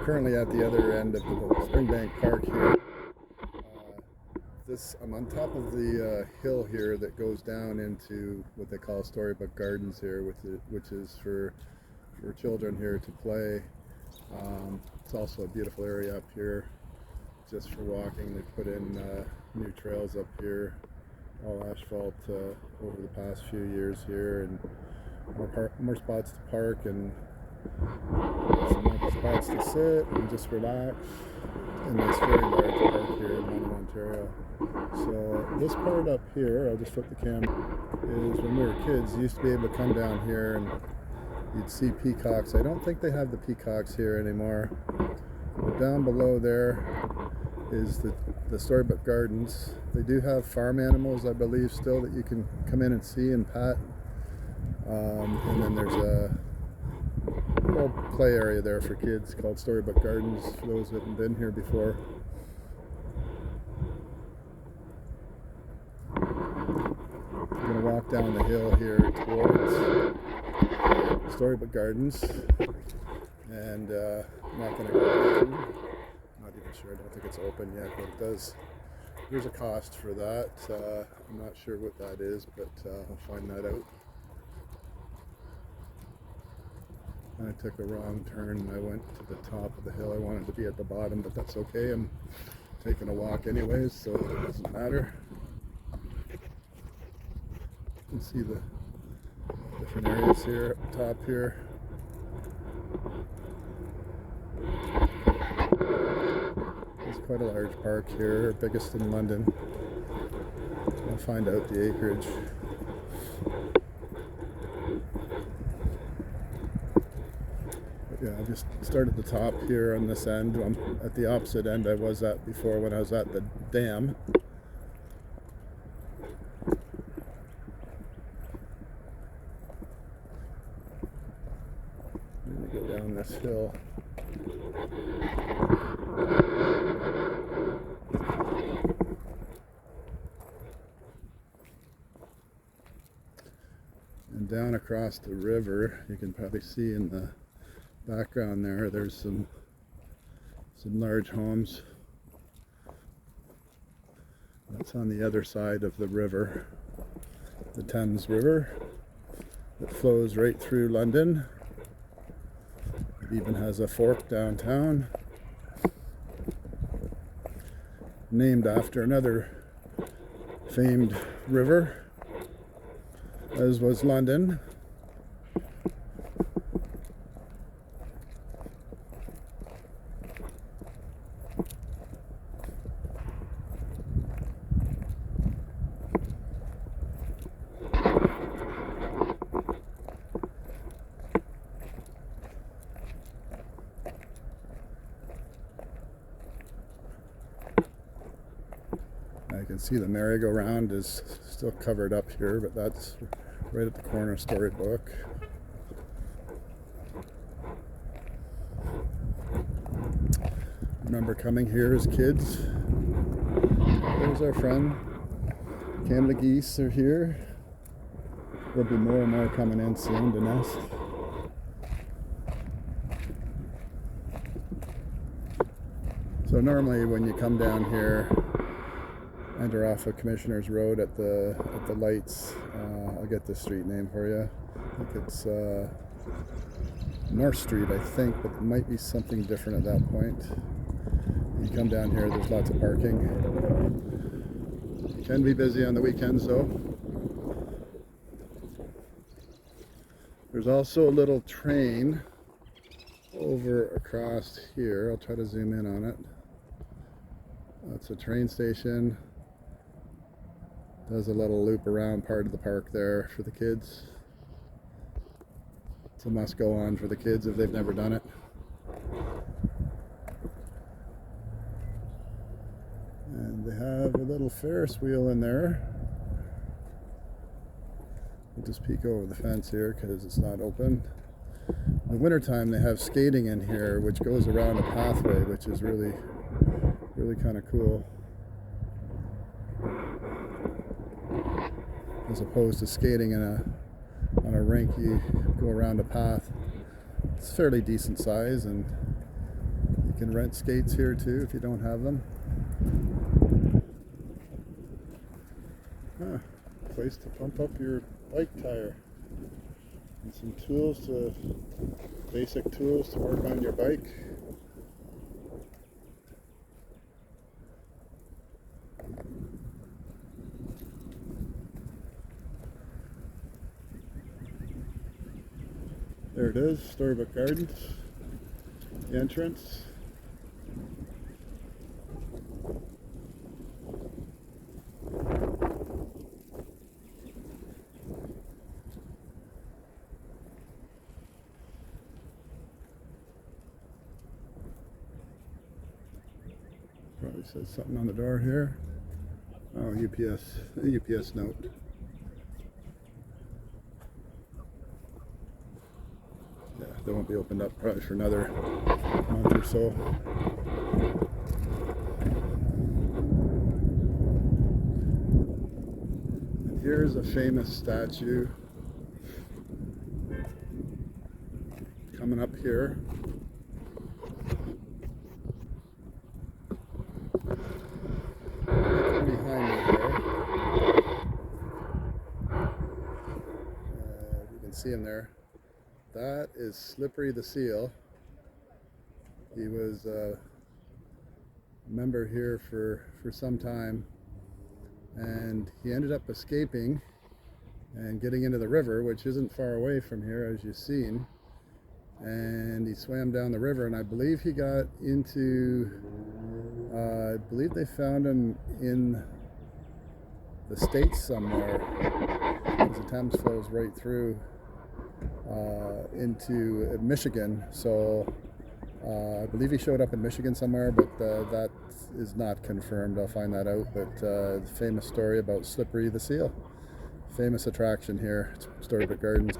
currently at the other end of the SpringBank Park here. I'm on top of the hill here that goes down into what they call Storybook Gardens here, which is for children here to play. It's also a beautiful area up here just for walking. They put in new trails up here, all asphalt over the past few years here, and more spots to park and some more spots to sit and just relax in this very large park here in London, Ontario. So this part up here, I'll just flip the camera, is when we were kids, you used to be able to come down here and you'd see peacocks. I don't think they have the peacocks here anymore. But down below there is the Storybook Gardens. They do have farm animals, I believe, still that you can come in and see and pat. And then there's a little play area there for kids called Storybook Gardens, for those who haven't been here before. I'm going to walk down the hill here towards Storybook Gardens, and I'm not going to go in. I'm not even sure. I don't think it's open yet, but it does. There's a cost for that. I'm not sure what that is, but I'll find that out. I took a wrong turn and I went to the top of the hill. I wanted to be at the bottom, but that's okay. I'm taking a walk anyways, so it doesn't matter. You can see the different areas here up top here. It's quite a large park here, biggest in London. I'll find out the acreage. Yeah, I just start at the top here on this end. I'm at the opposite end I was at before when I was at the dam. I'm going to go down this hill. And down across the river, you can probably see in the background there's some large homes. That's on the other side of the river, the Thames River, that flows right through London. It even has a fork downtown, named after another famed river, as was London. I can see the merry-go-round is still covered up here, but that's right at the corner of Storybook. Remember coming here as kids. There's our friend. Canada geese are here. There'll be more and more coming in soon to nest. So normally when you come down here, enter off of Commissioner's Road at the lights. I'll get the street name for you. I think it's North Street, I think, but it might be something different at that point. You come down here, there's lots of parking. Can be busy on the weekends though. There's also a little train over across here. I'll try to zoom in on it. That's a train station. Does a little loop around part of the park there for the kids. It's a must go on for the kids if they've never done it. And they have a little Ferris wheel in there. We'll just peek over the fence here because it's not open. In the wintertime they have skating in here which goes around a pathway, which is really kind of cool. As opposed to skating on a rink, you go around a path. It's fairly decent size, and You can rent skates here too if you don't have them. Place to pump up your bike tire. And some tools basic tools to work on your bike. There it is, Storybook Gardens, the entrance. Probably says something on the door here. Oh, UPS note. Yeah, they won't be opened up probably for another month or so. And here's a famous statue coming up here. Behind me there. You can see him there. That is Slippery the Seal. He was a member here for some time, and he ended up escaping and getting into the river, which isn't far away from here, as you've seen. And he swam down the river, and I believe he got into, I believe they found him in the States somewhere, because the Thames flows right through into Michigan. So I believe he showed up in Michigan somewhere, but that is not confirmed. I'll find that out. But the famous story about Slippery the Seal, famous attraction here at Storybook Gardens.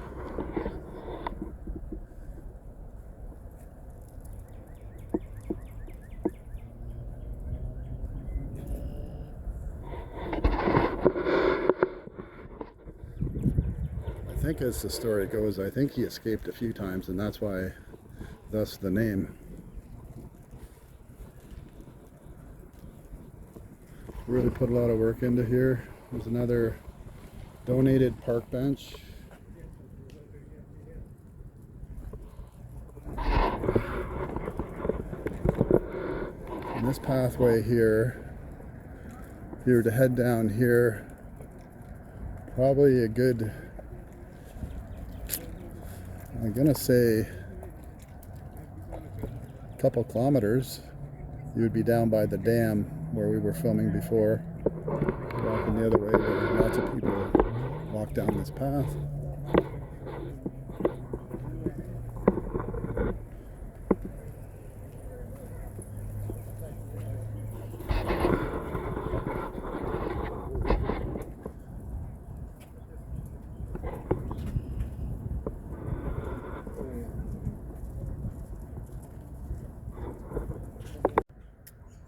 I think, as the story goes, I think he escaped a few times, and that's why, thus the name. Really put a lot of work into here. There's another donated park bench. And this pathway here, if you were to head down here, probably a good, I'm gonna say, a couple kilometers, you would be down by the dam where we were filming before. Walking the other way, where lots of people walk down this path.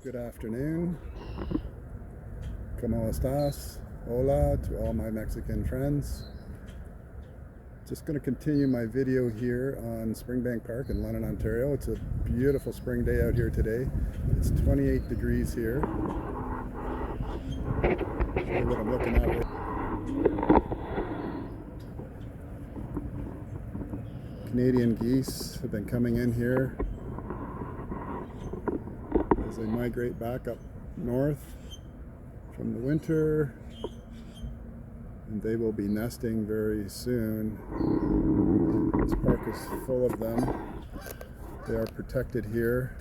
Good afternoon. ¿Cómo estás? Hola to all my Mexican friends. Just going to continue my video here on SpringBank Park in London, Ontario. It's a beautiful spring day out here today. It's 28 degrees here. Show you what I'm looking at. Canadian geese have been coming in here as they migrate back up north from the winter, and they will be nesting very soon. This park is full of them. They are protected here.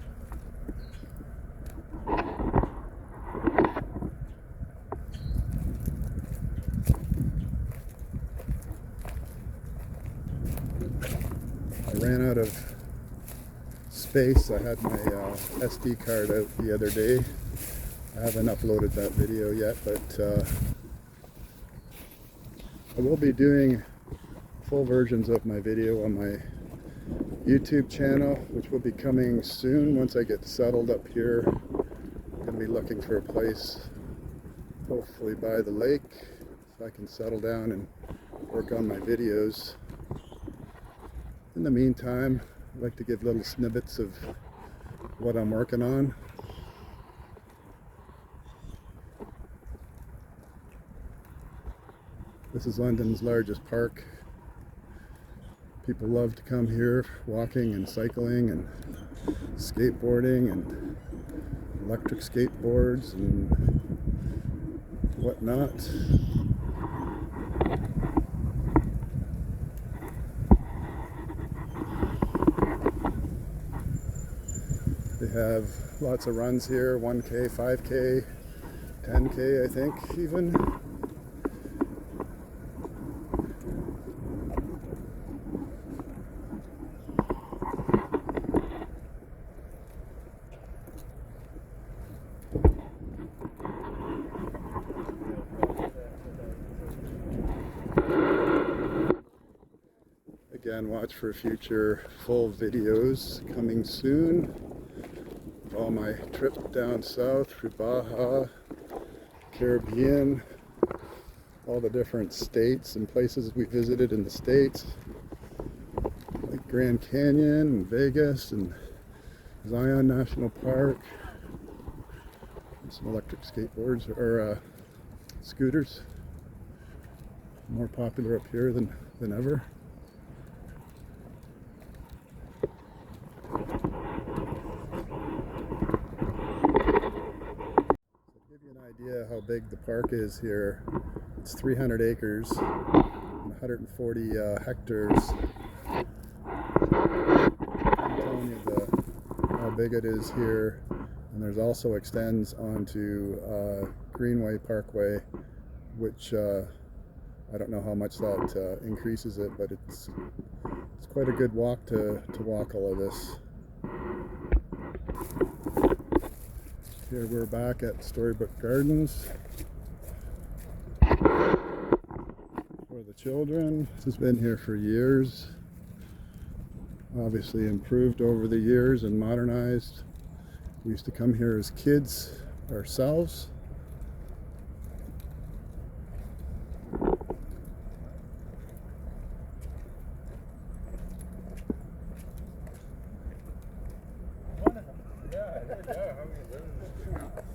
I ran out of space. I had my SD card out the other day. I haven't uploaded that video yet, but I will be doing full versions of my video on my YouTube channel, which will be coming soon once I get settled up here. I'm going to be looking for a place, hopefully by the lake, so I can settle down and work on my videos. In the meantime, I'd like to give little snippets of what I'm working on. This is London's largest park. People love to come here walking and cycling and skateboarding and electric skateboards and whatnot. They have lots of runs here, 1K, 5K, 10K I think even. Again, watch for future full videos coming soon of all my trips down south through Baja, Caribbean, all the different states and places we visited in the States, like Grand Canyon and Vegas and Zion National Park, and some electric skateboards or scooters, more popular up here than ever. Idea how big the park is here. It's 300 acres and 140 hectares. I'm telling you how big it is here, and there's also extends onto Greenway Parkway, which I don't know how much that increases it, but it's quite a good walk to walk all of this. Here we're back at Storybook Gardens for the children. This has been here for years. Obviously improved over the years and modernized. We used to come here as kids ourselves.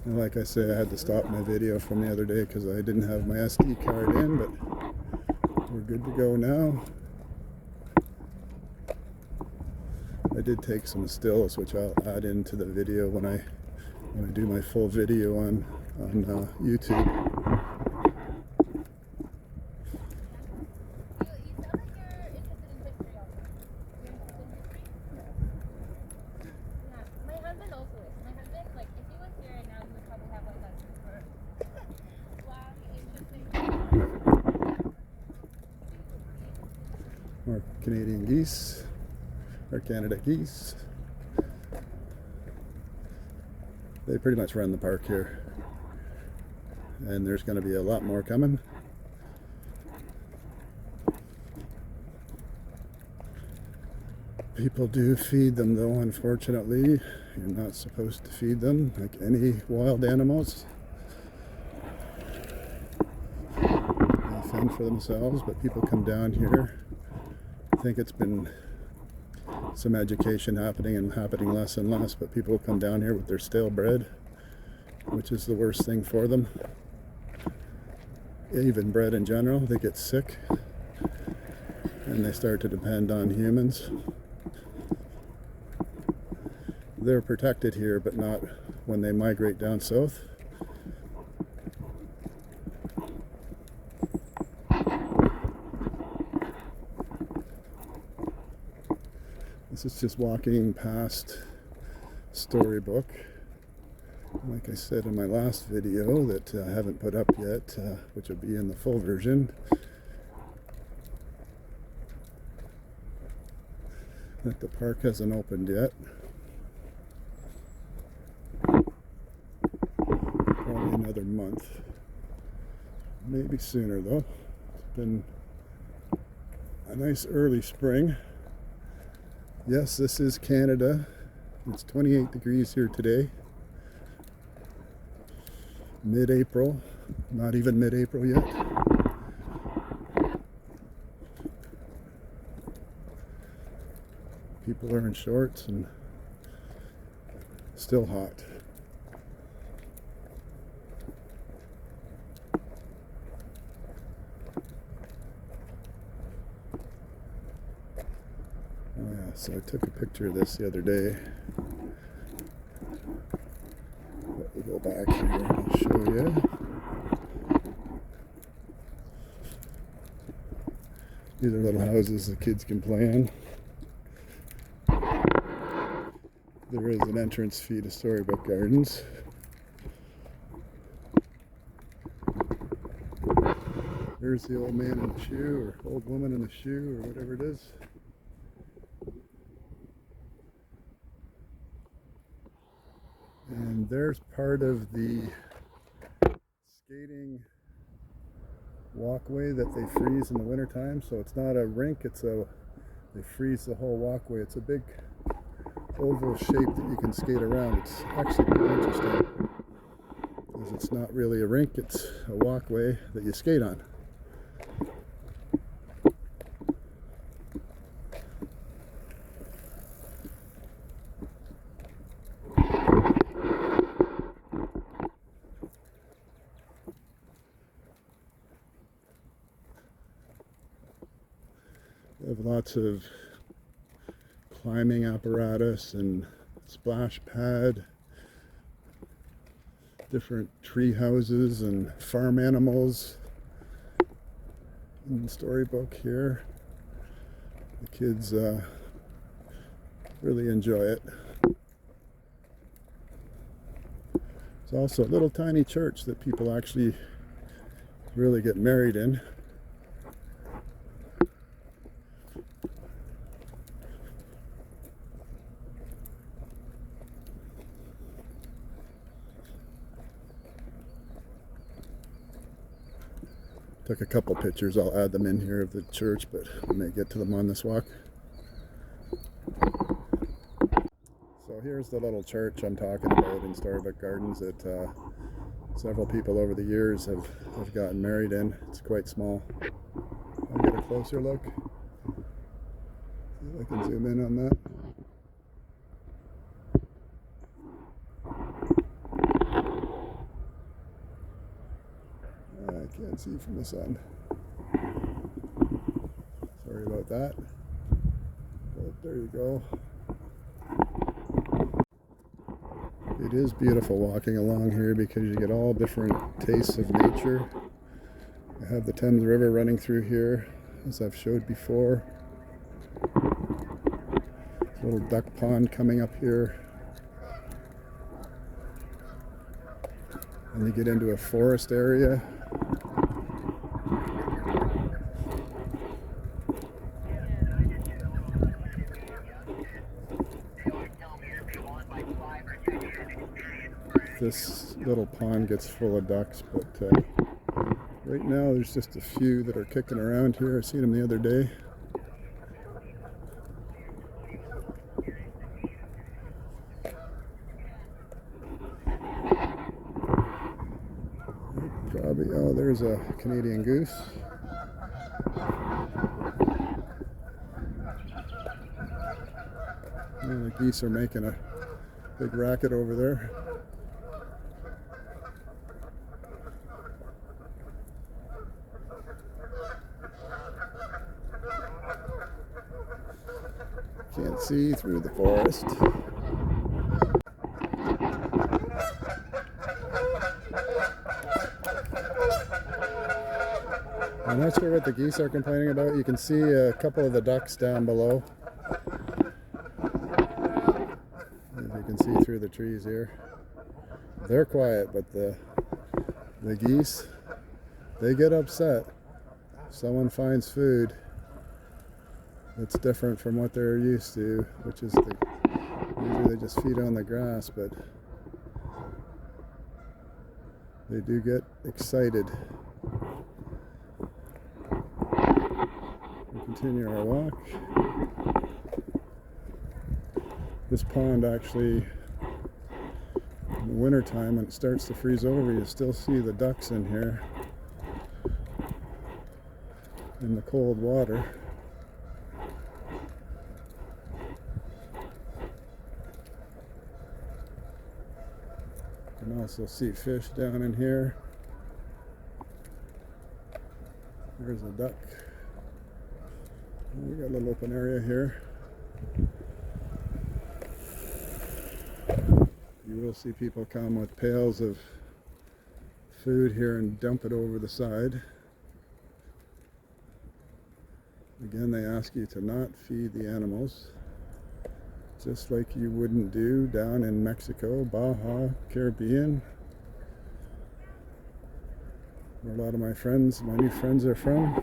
And like I say, I had to stop my video from the other day because I didn't have my SD card in, but we're good to go now. I did take some stills, which I'll add into the video when I do my full video on YouTube. More Canadian geese, or Canada geese. They pretty much run the park here, and there's going to be a lot more coming. People do feed them though, unfortunately. You're not supposed to feed them like any wild animals. They fend for themselves, but people come down here. I think it's been some education happening and happening less and less, but people come down here with their stale bread, which is the worst thing for them. Even bread in general, they get sick and they start to depend on humans. They're protected here, but not when they migrate down south. This is just walking past Storybook. Like I said in my last video that I haven't put up yet, which will be in the full version, that the park hasn't opened yet. Probably another month. Maybe sooner though. It's been a nice early spring. Yes, this is Canada. It's 28 degrees here today. Mid-April. Not even mid-April yet. People are in shorts and Still hot. Oh yeah, so I took a picture of this the other day. Let me go back here and I'll show you. These are little houses the kids can play in. There is an entrance fee to Storybook Gardens. There's the old man in the shoe, or old woman in the shoe, or whatever it is. And there's part of the skating walkway that they freeze in the wintertime. So it's not a rink, they freeze the whole walkway. It's a big oval shape that you can skate around. It's actually pretty interesting because it's not really a rink, it's a walkway that you skate on. They have lots of climbing apparatus and splash pad, different tree houses and farm animals in the storybook here. The kids really enjoy it. It's also a little tiny church that people actually really get married in. Took a couple pictures, I'll add them in here of the church, but we may get to them on this walk. So here's the little church I'm talking about in Storybook Gardens that several people over the years have gotten married in. It's quite small. I'll get a closer look. See if I can zoom in on that. I can't see from the sun. Sorry about that. But there you go. It is beautiful walking along here because you get all different tastes of nature. I have the Thames River running through here, as I've showed before. There's a little duck pond coming up here. And you get into a forest area. This little pond gets full of ducks, but right now there's just a few that are kicking around here. I seen them the other day. Probably, oh, there's a Canadian goose. Oh, the geese are making a big racket over there. Can't see through the forest. I'm not sure what the geese are complaining about. You can see a couple of the ducks down below. As you can see through the trees here. They're quiet, but the geese, they get upset. If someone finds food that's different from what they're used to, which is usually they just feed on the grass, but they do get excited. We continue our walk. This pond actually, in the wintertime when it starts to freeze over, you still see the ducks in here in the cold water. You can also see fish down in here. There's a duck. We got a little open area here. You will see people come with pails of food here and dump it over the side. Again, they ask you to not feed the animals, just like you wouldn't do down in Mexico, Baja, Caribbean, where a lot of my new friends are from.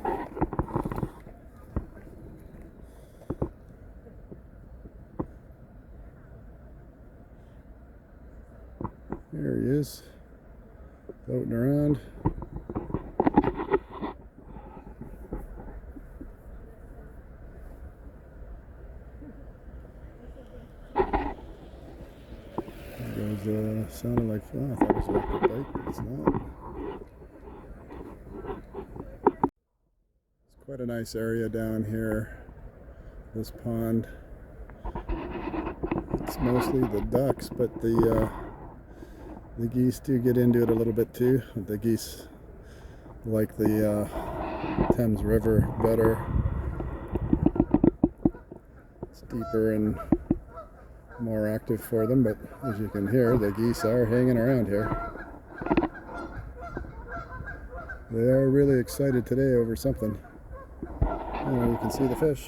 There he is, floating around. There goes, sounded like, oh, I thought it was an electric bike, but it's not. It's quite a nice area down here, this pond. It's mostly the ducks, but the geese do get into it a little bit too. The geese like the Thames River better. It's deeper and more active for them, but as you can hear, the geese are hanging around here. They are really excited today over something. Oh, you can see the fish.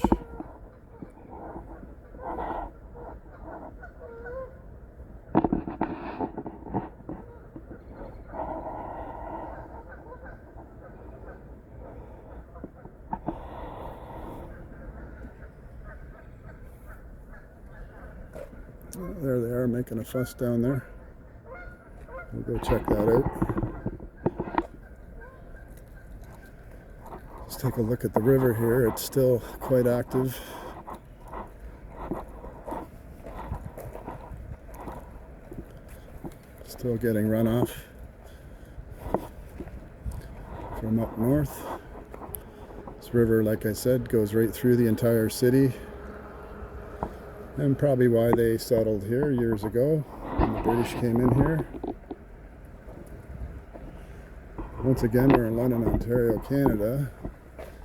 There they are, making a fuss down there. We'll go check that out. Let's take a look at the river here. It's still quite active. Still getting runoff from up north. This river, like I said, goes right through the entire city. And probably why they settled here years ago when the British came in here. Once again, we're in London, Ontario, Canada.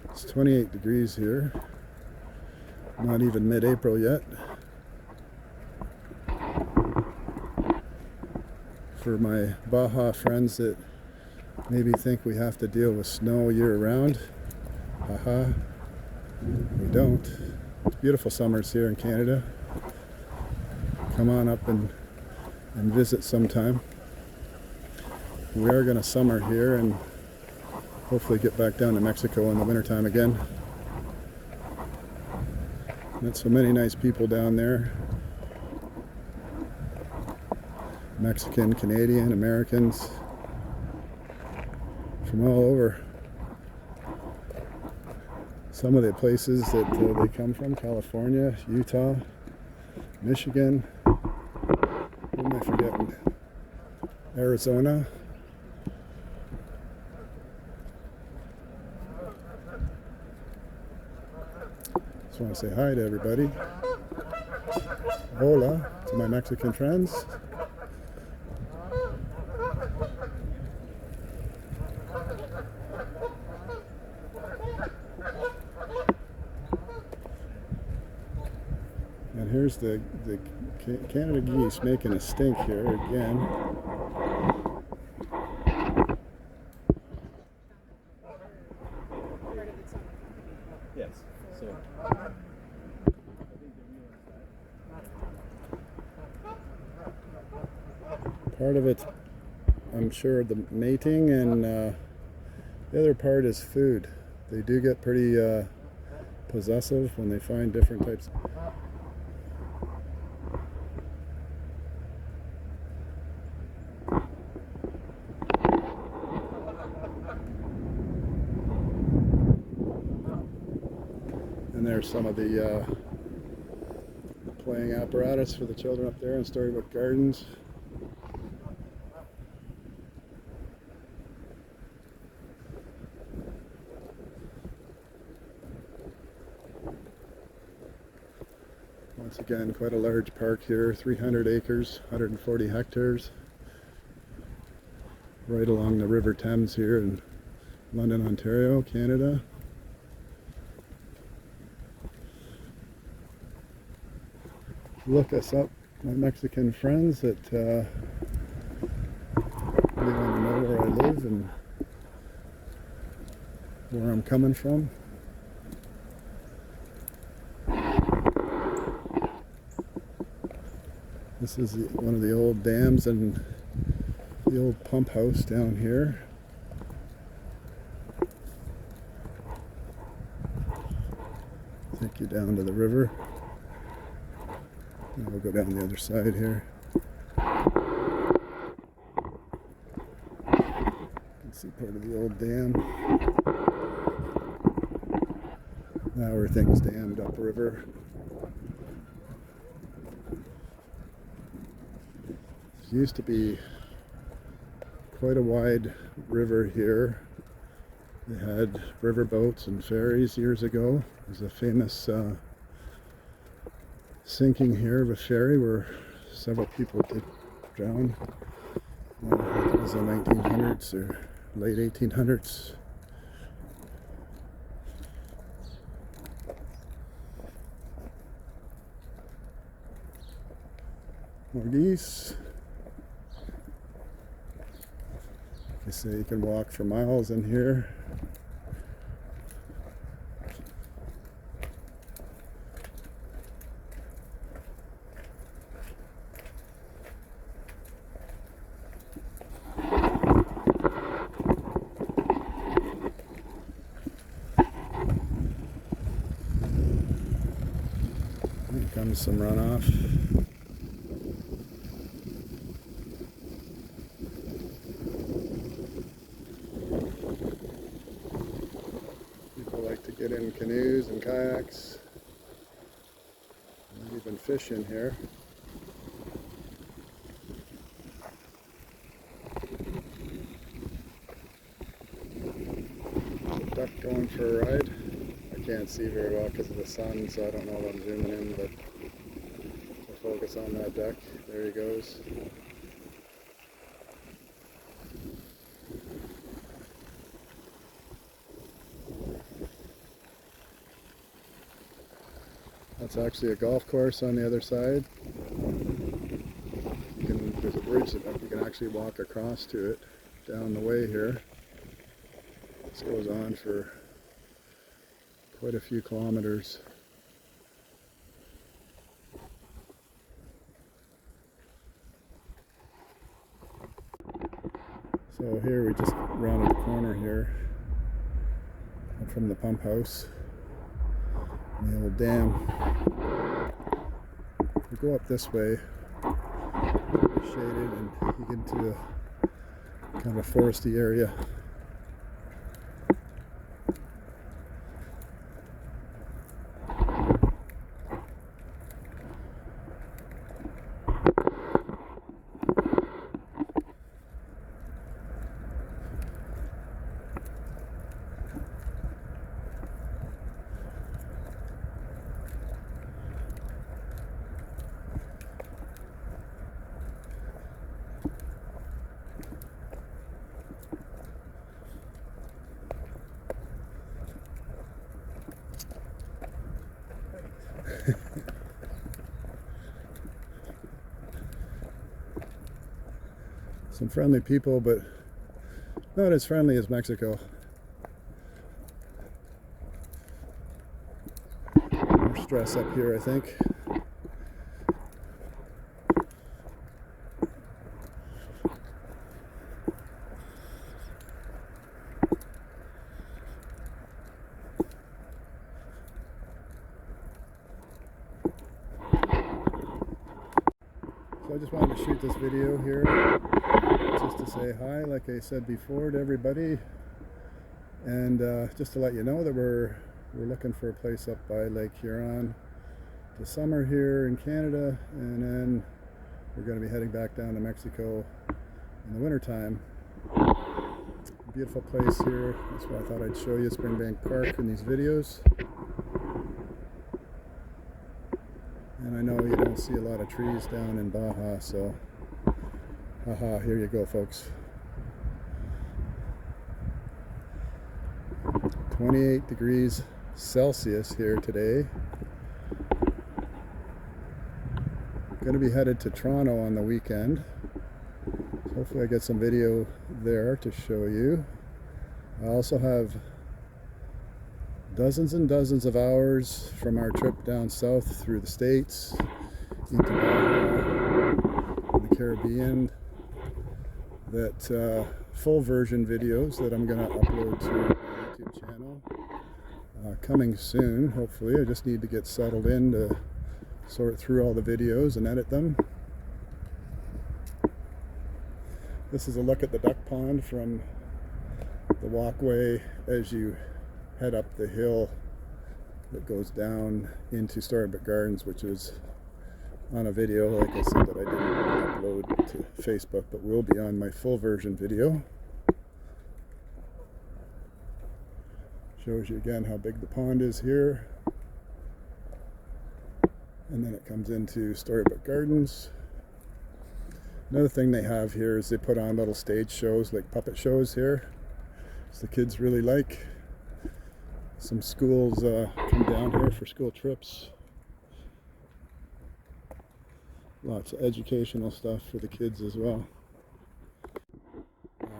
It's 28 degrees here. Not even mid-April yet. For my Baja friends that maybe think we have to deal with snow year-round, haha, we don't. It's beautiful summers here in Canada. Come on up and visit sometime. We are going to summer here and hopefully get back down to Mexico in the wintertime again. Met so many nice people down there. Mexican, Canadian, Americans from all over. Some of the places that they come from: California, Utah, Michigan, what am I forgetting? Arizona. Just want to say hi to everybody. Hola to my Mexican friends. And here's the Canada geese making a stink here again. Yes. So. Part of it, I'm sure, the mating, and the other part is food. They do get pretty possessive when they find different types. And there's some of the playing apparatus for the children up there in Storybook Gardens. Once again, quite a large park here, 300 acres, 140 hectares. right along the River Thames here in London, Ontario, Canada. Look us up, my Mexican friends that really want to know where I live and where I'm coming from. This is one of the old dams and the old pump house down here. Take you down to the river. And we'll go down the other side here. You can see part of the old dam. Now everything's dammed upriver. There used to be quite a wide river here. They had river boats and ferries years ago. There's a famous sinking here of a ferry where several people did drown. I think it was the 1900s or late 1800s. More geese. They say you can walk for miles in here. Here comes some runoff. People like to get in canoes and kayaks. There's even fish in here. Duck going for a ride. I can't see very well because of the sun, so I don't know if I'm zooming in, but we'll focus on that duck. There he goes. That's actually a golf course on the other side. There's a bridge that you can actually walk across to it down the way here. This goes on for quite a few kilometers. So here we just rounded the corner here from the pump house, the old dam. We go up this way, it's shaded, and you get into a kind of a foresty area. Some friendly people, but not as friendly as Mexico. More stress up here, I think. So I just wanted to shoot this video here just to say hi, like I said before, to everybody, and just to let you know that we're looking for a place up by Lake Huron to summer here in Canada, and then we're going to be heading back down to Mexico in the wintertime. Beautiful place here. That's why I thought I'd show you SpringBank Park in these videos. And I know you don't see a lot of trees down in Baja, so haha, here you go, folks. 28 degrees Celsius here today. Going to be headed to Toronto on the weekend. So hopefully I get some video there to show you. I also have dozens and dozens of hours from our trip down south through the States into the Caribbean, that full version videos that I'm going to upload to my YouTube channel coming soon. Hopefully I just need to get settled in to sort through all the videos and edit them. This is a look at the duck pond from the walkway as you head up the hill that goes down into Storybook Gardens, which is on a video, like I said, that I didn't upload to Facebook, but will be on my full version video. Shows you again how big the pond is here. And then it comes into Storybook Gardens. Another thing they have here is they put on little stage shows, like puppet shows here, which the kids really like. Some schools come down here for school trips. Lots of educational stuff for the kids as well.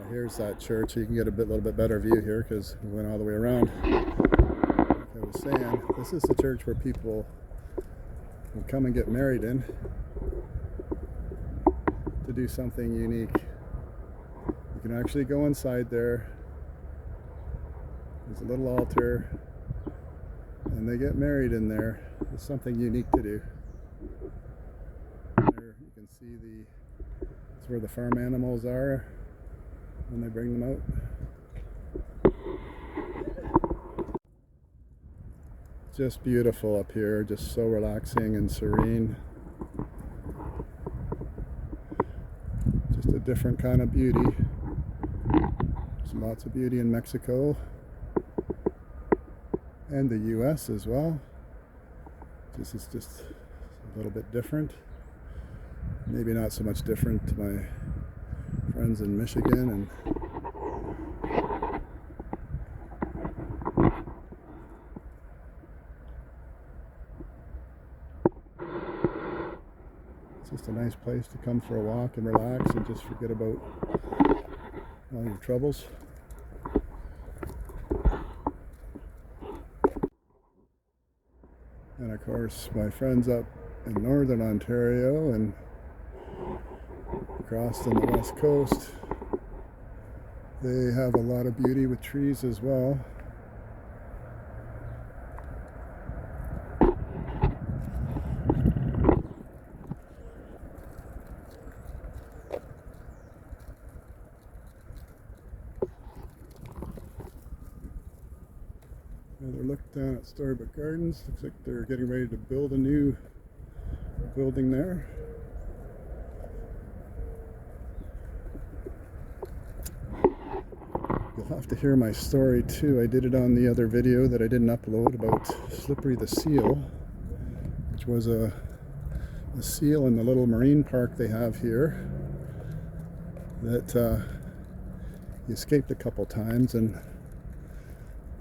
Here's that church. You can get a little bit better view here because we went all the way around. Like I was saying, this is the church where people will come and get married in to do something unique. You can actually go inside there. There's a little altar and they get married in there. It's something unique to do. There you can see that's where the farm animals are when they bring them out. Just beautiful up here, just so relaxing and serene. Just a different kind of beauty. There's lots of beauty in Mexico and the US as well. This is just a little bit different. Maybe not so much different to my friends in Michigan and it's just a nice place to come for a walk and relax and just forget about all your troubles. And of course my friends up in northern Ontario and across on the west coast, they have a lot of beauty with trees as well. Another look down at Storybook Gardens. Looks like they're getting ready to build a new building there. You'll have to hear my story too. I did it on the other video that I didn't upload about Slippery the seal, which was a seal in the little marine park they have here that he escaped a couple times, and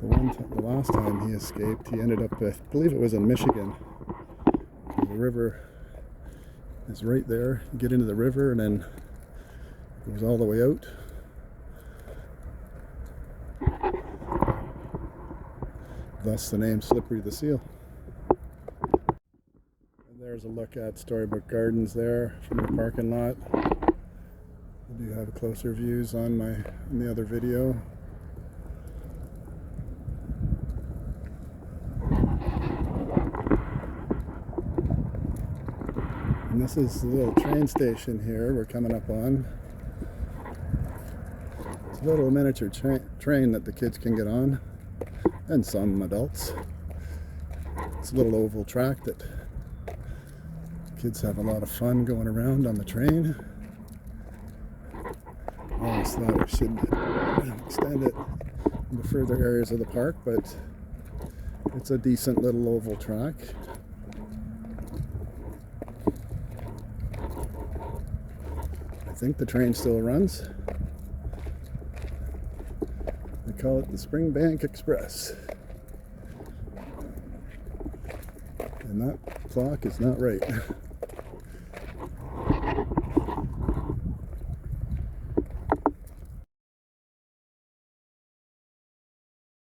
the last time he escaped, he ended up, I believe it was in Michigan. The river is right there. You get into the river and then it goes all the way out. Thus the name Slippery the Seal. And there's a look at Storybook Gardens there from the parking lot. I do have closer views on the other video. And this is the little train station here we're coming up on. It's a little miniature train that the kids can get on, and some adults. It's a little oval track that kids have a lot of fun going around on the train. I always thought I should extend it into further areas of the park, but it's a decent little oval track. I think the train still runs. The call it the SpringBank Express. And that clock is not right.